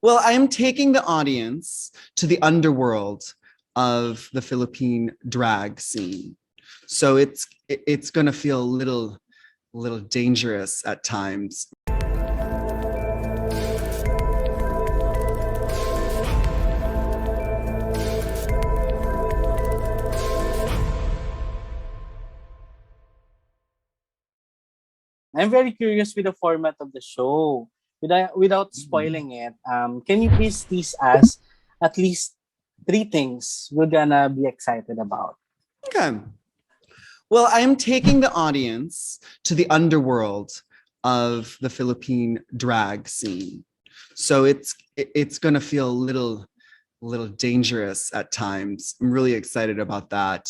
Well, I am taking the audience to the underworld of the Philippine drag scene. So it's going to feel a little dangerous at times. I'm very curious with the format of the show. Without spoiling it, can you please tease us at least three things we're gonna be excited about? Okay. Well, I am taking the audience to the underworld of the Philippine drag scene. So it's going to feel a little dangerous at times. I'm really excited about that.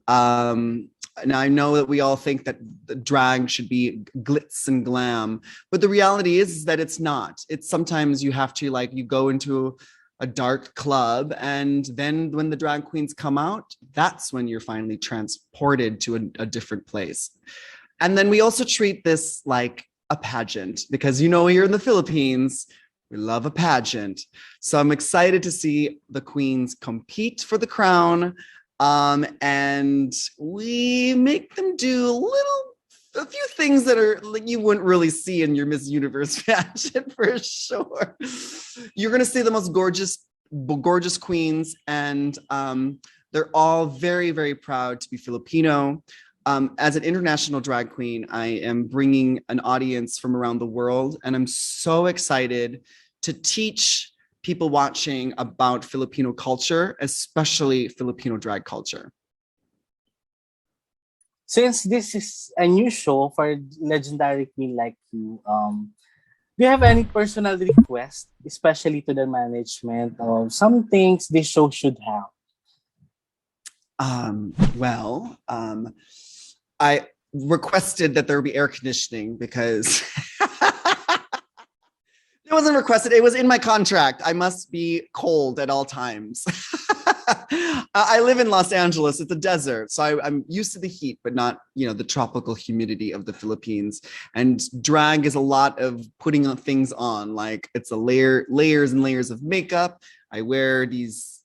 Um, now I know that we all think that the drag should be glitz and glam, but the reality is that it's not. It's sometimes you have to you go into a dark club, and then when the drag queens come out, that's when you're finally transported to a different place. And then we also treat this like a pageant because here in the Philippines, we love a pageant. So I'm excited to see the queens compete for the crown. And we make them do a few things that are like you wouldn't really see in your Miss Universe pageant for sure. You're gonna see the most gorgeous queens, and they're all very, very proud to be Filipino. As an international drag queen, I am bringing an audience from around the world, and I'm so excited to teach people watching about Filipino culture, especially Filipino drag culture. Since this is a new show for legendary queen like you, do you have any personal request, especially to the management, of some things this show should have? Well, I requested that there be air conditioning because it wasn't requested. It was in my contract. I must be cold at all times. I live in Los Angeles. It's a desert, so I'm used to the heat, but not the tropical humidity of the Philippines. And drag is a lot of putting on things on. Like it's layers and layers of makeup. I wear these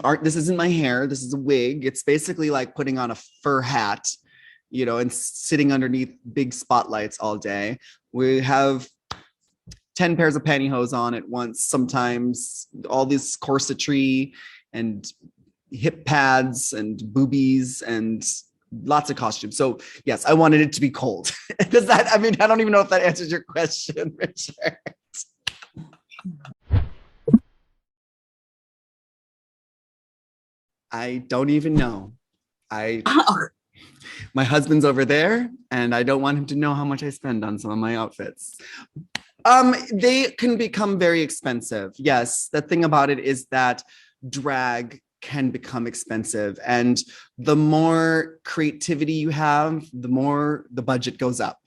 aren't. This isn't my hair. This is a wig. It's basically like putting on a fur hat, and sitting underneath big spotlights all day. We have 10 pairs of pantyhose on at once, sometimes all this corsetry and hip pads and boobies and lots of costumes. So yes, I wanted it to be cold. Does that, I don't even know if that answers your question, Richard. I don't even know. I My husband's over there, and I don't want him to know how much I spend on some of my outfits. They can become very expensive. Yes, the thing about it is that drag can become expensive, and the more creativity you have, the more the budget goes up.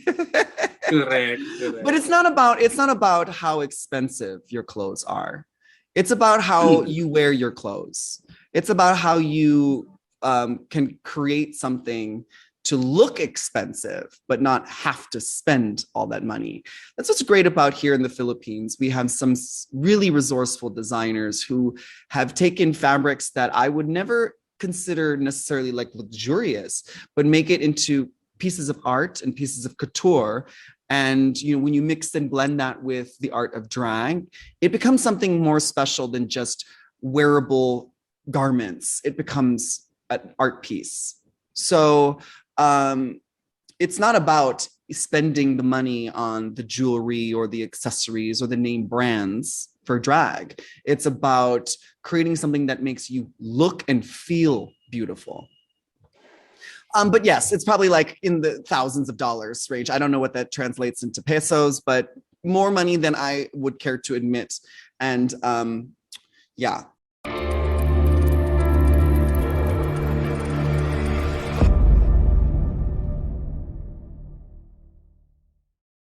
Correct, But correct. it's not about how expensive your clothes are. It's about how you wear your clothes. It's about how you can create something to look expensive, but not have to spend all that money. That's what's great about here in the Philippines. We have some really resourceful designers who have taken fabrics that I would never consider necessarily like luxurious, but make it into pieces of art and pieces of couture. And when you mix and blend that with the art of drag, it becomes something more special than just wearable garments. It becomes an art piece. So it's not about spending the money on the jewelry or the accessories or the name brands for drag. It's about creating something that makes you look and feel beautiful. But yes, it's probably like in the thousands of dollars range. I don't know what that translates into pesos, but more money than I would care to admit. And yeah,